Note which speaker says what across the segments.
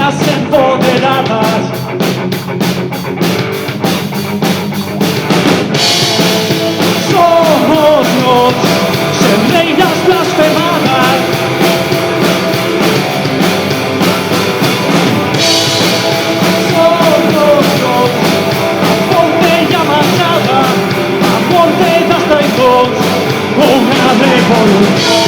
Speaker 1: familias empoderadas. Somos los sembreiras blasfemadas. Somos los a Pompeia manchada, a muerte das traidores, una revolución.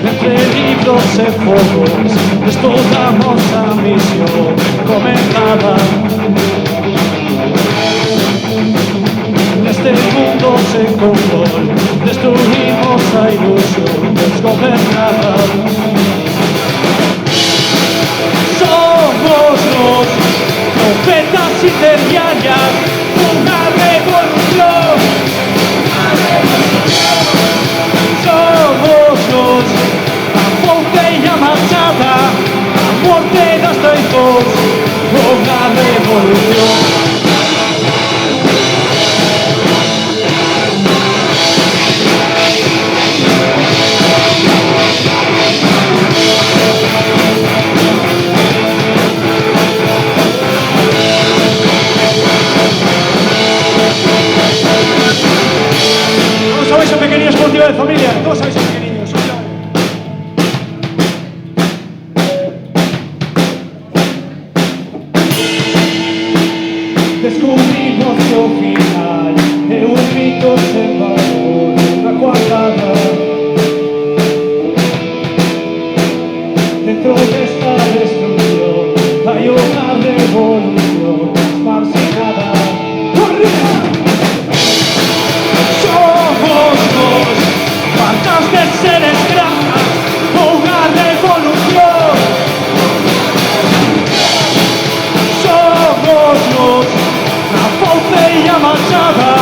Speaker 1: Entre libros e fogos estudamos a misión comenzada. Neste mundo sen control destruimos a ilusión desgobernada. Somos los profetas incendiarias, una revolución. Somos los a Pompeia manchada, a muerte das traidores, unha revolución. ¿Cómo sabéis a pequeños cultivos de familia? ¿Cómo sabéis a pequeños? Descubrimos que o final é un mito sen valor, unha coartada. Dentro desta destrucción hai unha revolución marcinada. Somos los faltas de seres grandes, unha revolución. Somos los a Pompeia manchada,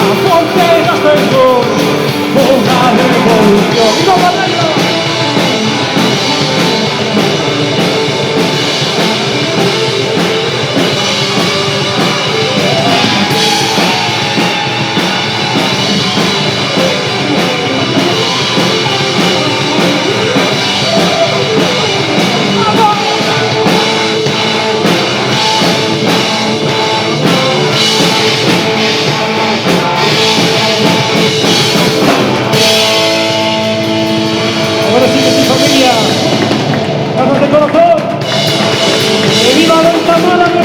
Speaker 1: a muerte das traidores, unha revolución. ¡No, Barreiro! Ahora sí que sí, familia. ¡Gracias de corazón! ¡Que viva Delta Málaga!